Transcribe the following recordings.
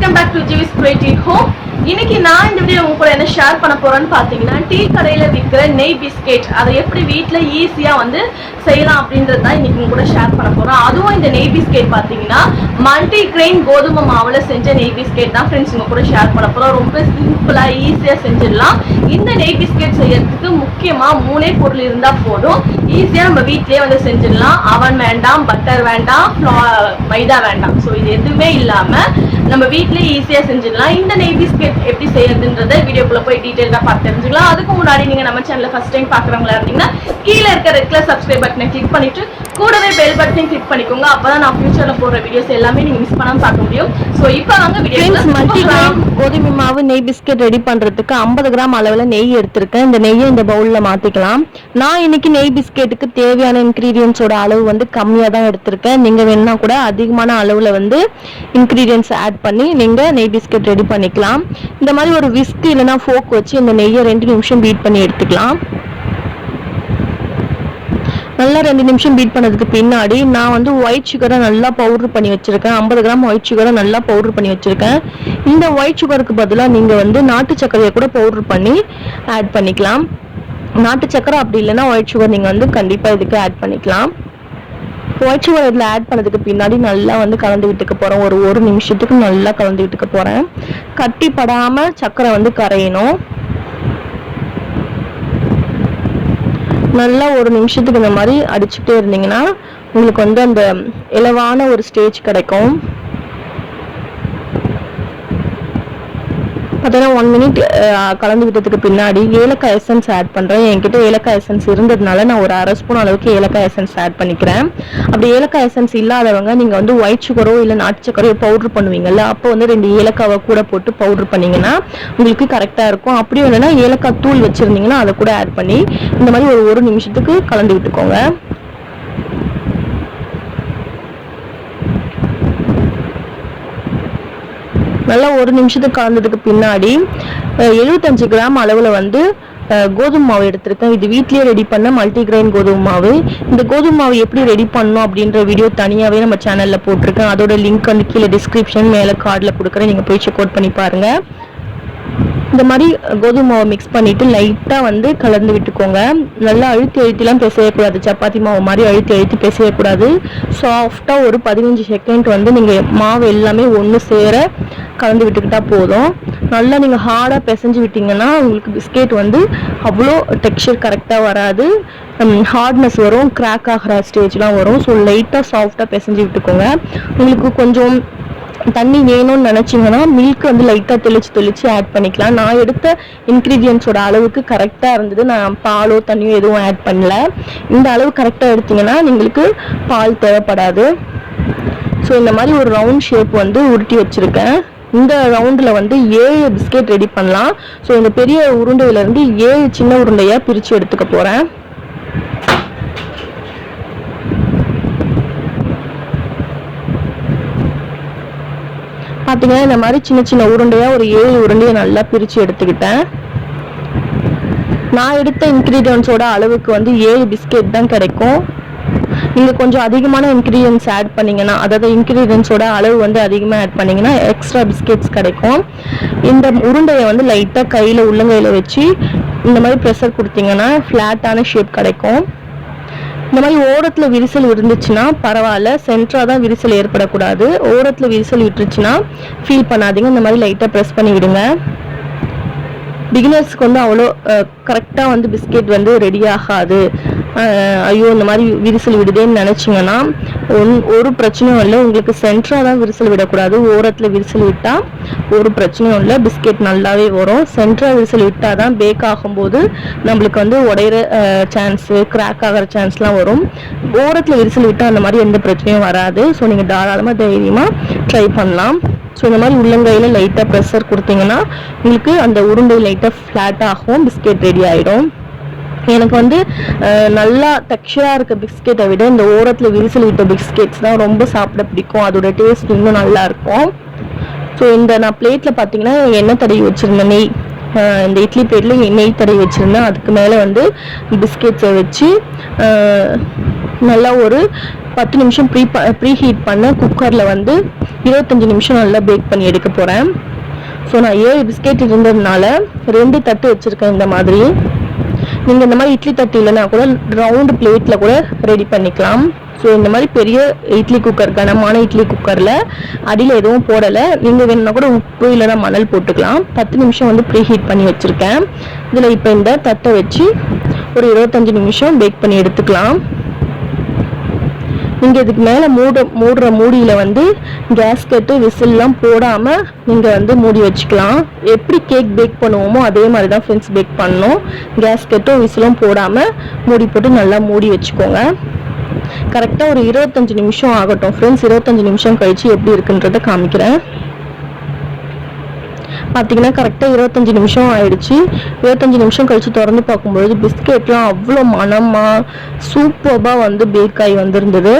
Welcome back to Jeevi's creative home. இன்னைக்கு நான் இந்த வீடியோ உங்க கூட என்ன ஷேர் பண்ண போறேன்னு பாத்தீங்கன்னா, டீ கடையில விற்கிற நெய் பிஸ்கெட் அதை எப்படி வீட்டுல ஈஸியா செய்யலாம் அப்படின்றது தான் இன்னைக்கு உங்க கூட ஷேர் பண்ண போறோம். அதுவும் இந்த நெய் பிஸ்கெட் பாத்தீங்கன்னா மல்டிகிரெயின் கோதுமை மாவுல செஞ்ச நெய் பிஸ்கெட் தான் ஃப்ரெண்ட்ஸ் உங்க கூட ஷேர் பண்ண போறோம். ரொம்ப சிம்பிளா ஈஸியா செஞ்சிடலாம். இந்த நெய் பிஸ்கெட் செய்யறதுக்கு முக்கியமா 3 பொருள் இருந்தா போதும். ஈஸியா நம்ம வீட்லயே செஞ்சிடலாம். அவன் வேண்டாம், பட்டர் வேண்டாம், மைதா வேண்டாம். ஸோ இது எதுவுமே இல்லாம நம்ம வீட்லயே ஈஸியா செஞ்சிடலாம். இந்த நெய் பிஸ்கெட் எப்படி செய்யறதுன்றத வீடியோக்குள்ள போய் டீடைலா பார்த்து தெரிஞ்சுக்கலாம். அதுக்கு முன்னாடி நீங்க நம்ம சேனலை ஃபர்ஸ்ட் டைம் பாக்குறவங்களா இருந்தீங்கன்னா கீழே இருக்க ரெட் கலர் சப்ஸ்கிரைப் பட்டனை கிளிக் பண்ணிட்டு கூடவே பெல் பட்டனையும் கிளிக் பண்ணிக்கோங்க. அப்பதான் நான் ஃபியூச்சர்ல போடுற வீடியோஸ் எல்லாமே நீங்க மிஸ் பண்ணாம பார்க்க முடியும். ஸோ இப்போ வாங்க வீடியோல மல்டிகிரெயின் கோதுமை மாவு நெய் பிஸ்கெட் ரெடி பண்றதுக்கு 50 கிராம் அளவுல நெய் எடுத்திருக்கேன். இந்த நெய்யை இந்த பவுல்ல மாத்திக்கலாம். நான் இன்னைக்கு நெய் பிஸ்கெட்டுக்கு தேவையான இன்கிரீடியன்ஸோட அளவு கம்மியா தான் எடுத்திருக்கேன். நீங்க வேணா கூட அதிகமான அளவுல இன்கிரீடியன்ஸ் ஆட் பண்ணி நீங்க நெய் பிஸ்கெட் ரெடி பண்ணிக்கலாம். இந்த மாதிரி ஒரு விஸ்க் இல்லைன்னா ஃபோக் வச்சு இந்த நெய்யை 2 நிமிஷம் பீட் பண்ணி எடுத்துக்கலாம். நல்லா 2 நிமிஷம் பீட் பண்ணதுக்கு பின்னாடி நான் ஒயிட் சுகரை நல்லா பவுடர் பண்ணி வச்சிருக்கேன். 50 கிராம் ஒயிட் சுகரை நல்லா பவுடர் பண்ணி வச்சிருக்கேன். இந்த ஒயிட் சுகருக்கு பதிலாக நீங்க நாட்டு சர்க்கரையை கூட பவுடர் பண்ணி ஆட் பண்ணிக்கலாம். நாட்டு சர்க்கரை அப்படி இல்லைன்னா ஒயிட் சுகர் நீங்க கண்டிப்பா இதுக்கு ஆட் பண்ணிக்கலாம். ஒயிட் சுகர் இதில் ஆட் பண்ணதுக்கு பின்னாடி நல்லா கலந்து விட்டுக்க போறோம். ஒரு நிமிஷத்துக்கு நல்லா கலந்து விட்டுக்க போறேன். கட்டி படாம சர்க்கரை கரையணும். நல்லா ஒரு நிமிஷத்துக்கு இந்த மாதிரி அடிச்சுட்டே இருந்தீங்கன்னா உங்களுக்கு அந்த இலவான ஒரு ஸ்டேஜ் கிடைக்கும். பார்த்தீங்கன்னா 1 மினிட் கலந்து விட்டதுக்கு பின்னாடி ஏலக்காய் எசன்ஸ் ஆட் பண்ணுறேன். என்கிட்ட ஏலக்காய் எசன்ஸ் இருந்ததுனால நான் ஒரு 1/2 ஸ்பூன் அளவுக்கு ஏலக்காய் எசன்ஸ் ஆட் பண்ணிக்கிறேன். அப்படி ஏலக்காய் எசன்ஸ் இல்லாதவங்க நீங்கள் ஒயிட் சுகரோ இல்லை நாட்டு சக்கரையோ பவுடர் பண்ணுவீங்கல்ல, அப்போ 2 ஏலக்காவை கூட போட்டு பவுடர் பண்ணிங்கன்னா உங்களுக்கு கரெக்டாக இருக்கும். அப்படியும் இல்லைன்னா ஏலக்காய் தூள் வச்சுருந்தீங்கன்னா அதை கூட ஆட் பண்ணி இந்த மாதிரி ஒரு நிமிஷத்துக்கு கலந்து விட்டுக்கோங்க. நல்லா ஒரு நிமிஷத்துக்கு கலந்ததுக்கு பின்னாடி 75 கிராம் அளவில் கோதுமை மாவு எடுத்திருக்கேன். இது வீட்லயே ரெடி பண்ண மல்டிகிரெயின் கோதுமை மாவு. இந்த கோதுமை மாவு எப்படி ரெடி பண்ணணும் அப்படின்ற வீடியோ தனியாகவே நம்ம சேனலில் போட்டிருக்கேன். அதோட லிங்க் கீழே டிஸ்கிரிப்ஷன் மேலே கார்டில் கொடுக்குறேன். நீங்கள் போய் செக் அவுட் பண்ணி பாருங்க. இந்த மாதிரி கோதுமை மாவை மிக்ஸ் பண்ணிட்டு லைட்டா கலந்து விட்டுக்கோங்க. நல்லா அழுத்திலாம் பிசையக்கூடாது. சப்பாத்தி மாவு மாதிரி அழுத்தி பிசையக்கூடாது. சாஃப்டா ஒரு 15 செகண்ட் நீங்க மாவு எல்லாமே ஒன்று சேர கலந்து விட்டுக்கிட்டா போதும். நல்லா நீங்க ஹார்டா பிசைஞ்சு விட்டீங்கன்னா உங்களுக்கு பிஸ்கெட் அவ்வளோ டெக்ஸ்சர் கரெக்டா வராது. ஹார்ட்னஸ் வரும், கிராக் ஆகிற ஸ்டேஜ்லாம் வரும். ஸோ லைட்டா சாஃப்டா பிசைஞ்சு விட்டுக்கோங்க. உங்களுக்கு கொஞ்சம் தண்ணி வேணும்னு நினைச்சீங்கன்னா மில்க் லைட்டா தெளிச்சு ஆட் பண்ணிக்கலாம். நான் எடுத்த இன்கிரீடியன்ஸோட அளவுக்கு கரெக்டா இருந்தது. நான் பாலோ தண்ணியோ எதுவும் ஆட் பண்ணல. இந்த அளவு கரெக்டா எடுத்தீங்கன்னா உங்களுக்கு பால் தேவைப்படாது. ஸோ இந்த மாதிரி ஒரு ரவுண்ட் ஷேப் உருட்டி வச்சிருக்கேன். இந்த ரவுண்டில் 7 பிஸ்கெட் ரெடி பண்ணலாம். ஸோ இந்த பெரிய உருண்டையிலேருந்து 7 சின்ன உருண்டையாக பிரித்து எடுத்துக்க போகிறேன். பார்த்தீங்கன்னா இந்த மாதிரி சின்ன சின்ன உருண்டையாக ஒரு 7 உருண்டையை நல்லா பிரித்து எடுத்துக்கிட்டேன். நான் எடுத்த இன்க்ரீடியன்ஸோட அளவுக்கு 7 பிஸ்கெட் தான் கிடைக்கும். நீங்கள் கொஞ்சம் அதிகமான இன்க்ரீடியன்ஸ் ஆட் பண்ணிங்கன்னா, அதாவது இன்க்ரீடியன்ஸோட அளவு அதிகமாக ஆட் பண்ணிங்கன்னா எக்ஸ்ட்ரா பிஸ்கெட்ஸ் கிடைக்கும். இந்த உருண்டையை லைட்டாக கையில் உள்ளங்கையில் வச்சு இந்த மாதிரி ப்ரெஷர் கொடுத்தீங்கன்னா ஃப்ளாட்டான ஷேப் கிடைக்கும். இந்த மாதிரி ஓரத்தில் விரிசல் இருந்துச்சுன்னா பரவாயில்ல, சென்டராக தான் விரிசல் ஏற்படக்கூடாது. ஓரத்தில் விரிசல் விட்டுருச்சுன்னா ஃபீல் பண்ணாதீங்க. இந்த மாதிரி லைட்டாக ப்ரெஸ் பண்ணி விடுங்க. பிகினர்ஸ்க்கு அவ்வளோ கரெக்டாக பிஸ்கெட் ரெடி ஆகாது, ஐயோ இந்த மாதிரி விரிசல் விடுதேன்னு நினச்சிங்கன்னா ஒரு பிரச்சனையும் இல்லை. உங்களுக்கு சென்டராக தான் விரிசல் விடக்கூடாது. ஓரத்தில் விரிசல் விட்டால் ஒரு பிரச்சனையும் இல்லை, பிஸ்கெட் நல்லாவே வரும். சென்டராக விரிசல் விட்டால் தான் பேக் ஆகும்போது நம்மளுக்கு உடையிற சான்ஸு, கிராக் ஆகிற சான்ஸ்லாம் வரும். ஓரத்தில் விரிசல் விட்டால் அந்த மாதிரி எந்த பிரச்சனையும் வராது. ஸோ நீங்கள் தாராளமாக தைரியமாக ட்ரை பண்ணலாம். ஸோ இந்த மாதிரி உள்ளங்கையில் லைட்டாக ப்ரெஷர் கொடுத்தீங்கன்னா உங்களுக்கு அந்த உருண்டை லைட்டாக ஃப்ளாட் ஆகும், பிஸ்கெட் ரெடி ஆகிடும். எனக்கு நல்லா டெக்ஸ்சராக இருக்க பிஸ்கெட்டை விட இந்த ஓரத்தில் விரிசல் விட்ட பிஸ்கெட்ஸ் தான் ரொம்ப சாப்பிட பிடிக்கும். அதோட டேஸ்ட் இன்னும் நல்லா இருக்கும். ஸோ நான் பிளேட்டில் பார்த்தீங்கன்னா எண்ணெய் தடவி வச்சுருந்தேன். நெய் இந்த இட்லி பிளேட்டில் நெய் தடவி வச்சுருந்தேன். அதுக்கு மேலே பிஸ்கெட்ஸை வச்சு நல்லா ஒரு 10 நிமிஷம் ப்ரீ ஹீட் பண்ண குக்கரில் வந்து 25 நிமிஷம் நல்லா பேக் பண்ணி எடுக்க போகிறேன். ஸோ நான் 7 பிஸ்கெட் இருந்ததுனால 2 தட்டு வச்சுருக்கேன். இந்த மாதிரி நீங்கள் இந்த மாதிரி இட்லி தட்டு இல்லைன்னா கூட ரவுண்டு பிளேட்டில் கூட ரெடி பண்ணிக்கலாம். ஸோ இந்த மாதிரி பெரிய இட்லி குக்கர், கனமான இட்லி குக்கரில் அடியில் எதுவும் போடலை. நீங்கள் வேணும்னா கூட உப்பு இல்லைன்னா மணல் போட்டுக்கலாம். 10 நிமிஷம் வந்து ப்ரீ ஹீட் பண்ணி வச்சுருக்கேன். இதில் இப்போ இந்த தட்டை வச்சு ஒரு 25 நிமிஷம் பேக் பண்ணி எடுத்துக்கலாம். நீங்கள் இதுக்கு மேலே மூடுற மூடியில் வந்து கேஸ்கெட்டு விசில்லாம் போடாமல் நீங்கள் வந்து மூடி வச்சுக்கலாம். எப்படி கேக் பேக் பண்ணுவோமோ அதே மாதிரி தான் ஃப்ரெண்ட்ஸ் பேக் பண்ணணும். கேஸ்கெட்டும் விசிலும் போடாமல் மூடி போட்டு நல்லா மூடி வச்சுக்கோங்க. கரெக்டாக ஒரு 25 நிமிஷம் ஆகட்டும் ஃப்ரெண்ட்ஸ். 25 நிமிஷம் கழித்து எப்படி இருக்குன்றதை காமிக்கிறேன். பார்த்தீங்கன்னா கரெக்டாக 25 நிமிஷம் ஆயிடுச்சு. 25 நிமிஷம் கழித்து திறந்து பார்க்கும்பொழுது பிஸ்கெட்லாம் அவ்வளோ மனமாக சூப்பராக வந்து பேக் ஆகி வந்திருந்தது.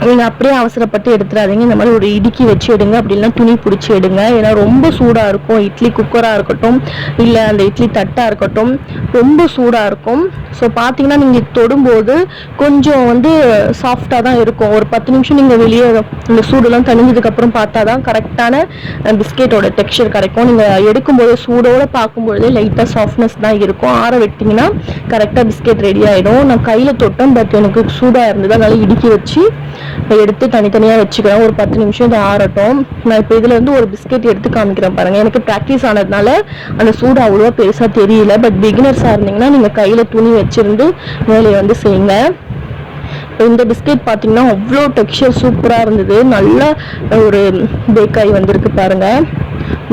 நீங்கள் அப்படியே அவசரப்பட்டு எடுத்துடாதீங்க. இந்த மாதிரி ஒரு இடுக்கி வச்சு எடுங்க, அப்படின்னா துணி பிடிச்சி எடுங்க. ஏன்னா ரொம்ப சூடாக இருக்கும். இட்லி குக்கராக இருக்கட்டும் இல்லை அந்த இட்லி தட்டாக இருக்கட்டும் ரொம்ப சூடாக இருக்கும். ஸோ பார்த்தீங்கன்னா நீங்கள் தொடும்போது கொஞ்சம் வந்து சாஃப்டாக தான் இருக்கும். ஒரு 10 நிமிஷம் நீங்கள் வெளியே இந்த சூடெல்லாம் தணிஞ்சதுக்கப்புறம் பார்த்தா தான் கரெக்டான பிஸ்கெட்டோட டெக்ஸ்சர் கிடைக்கும். நீங்கள் எடுக்கும்போது சூடோடு பார்க்கும்பொழுதே லைட்டாக சாஃப்ட்னஸ் தான் இருக்கும். ஆற விட்டிங்கன்னா கரெக்டாக பிஸ்கெட் ரெடி ஆகிடும். நான் கையில் தொட்டேன், பட் எனக்கு சூடாக இருந்தது, அதனால் இடுக்கி வச்சு எடுத்து தனித்தனியாக வச்சுக்கிறேன். ஒரு 10 நிமிஷம் இது ஆறட்டும். நான் இப்போ இதில் வந்து ஒரு பிஸ்கெட் எடுத்து காமிக்கிறேன் பாருங்கள். எனக்கு ப்ராக்டிஸ் ஆனதுனால அந்த சூடு அவ்வளோவா பெருசாக தெரியல. பட் பிகினர்ஸாக இருந்தீங்கன்னா நீங்கள் கையில் துணி வச்சுருந்து வேலையை வந்து செய்யுங்க. இந்த பிஸ்கெட் பார்த்தீங்கன்னா அவ்வளோ டெக்ஸ்சர் சூப்பராக இருந்தது. நல்லா ஒரு பேக்காகி வந்திருக்கு பாருங்கள்.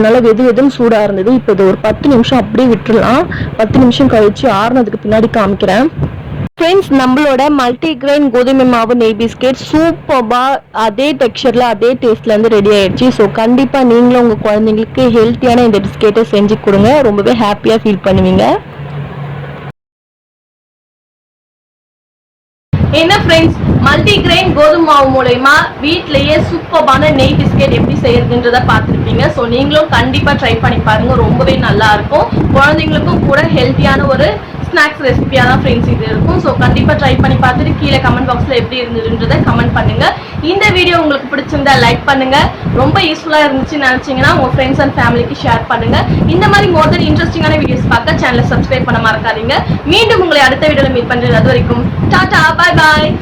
நல்லா வெதுன்னு சூடாக இருந்தது. இப்போ இது ஒரு 10 நிமிஷம் அப்படியே விட்டுடலாம். 10 நிமிஷம் கழிச்சு ஆறுனதுக்கு பின்னாடி காமிக்கிறேன். ஃப்ரெண்ட்ஸ், நம்மளோட மல்டிகிரெயின் கோதுமை மாவு நெய் பிஸ்கெட் சூப்பராக அதே டெக்ஸ்சரில் அதே டேஸ்ட்டில் வந்து ரெடி ஆயிடுச்சு. ஸோ கண்டிப்பாக நீங்களும் உங்கள் குழந்தைங்களுக்கு ஹெல்த்தியான இந்த பிஸ்கெட்டை செஞ்சு கொடுங்க. ரொம்பவே ஹாப்பியாக ஃபீல் பண்ணுவீங்க. என்ன ஃப்ரெண்ட்ஸ், மல்டிகிரெயின் கோதுமை மாவு மூலயமா வீட்லயே சூப்பரான நெய் பிஸ்கெட் எப்படி செய்யறதுன்றத பார்த்துருப்பீங்க. ஸோ நீங்களும் கண்டிப்பாக ட்ரை பண்ணி பாருங்க. ரொம்பவே நல்லா இருக்கும். குழந்தைங்களுக்கும் கூட ஹெல்த்தியான ஒரு ஸ்நாக்ஸ் ரெசிபியாக தான் ஃப்ரெண்ட்ஸ் இது இருக்கும். ஸோ கண்டிப்பாக ட்ரை பண்ணி பார்த்துட்டு கீழே கமெண்ட் பாக்ஸில் எப்படி இருந்ததுன்றதை கமெண்ட் பண்ணுங்க. இந்த வீடியோ உங்களுக்கு பிடிச்சிருந்தா லைக் பண்ணுங்க. ரொம்ப யூஸ்ஃபுல்லாக இருந்துச்சுன்னு நினச்சிங்கன்னா உங்கள் ஃப்ரெண்ட்ஸ் அண்ட் ஃபேமிலிக்கு ஷேர் பண்ணுங்க. இந்த மாதிரி மோர் தென் இன்ட்ரெஸ்டிங்கான வீடியோஸ் பார்க்க சேனலை சப்ஸ்கிரைப் பண்ண மறக்காதீங்க. மீண்டும் உங்களை அடுத்த வீடியோவில் மீட் பண்ணுறது. அது வரைக்கும் டாடா, பாய் பாய்.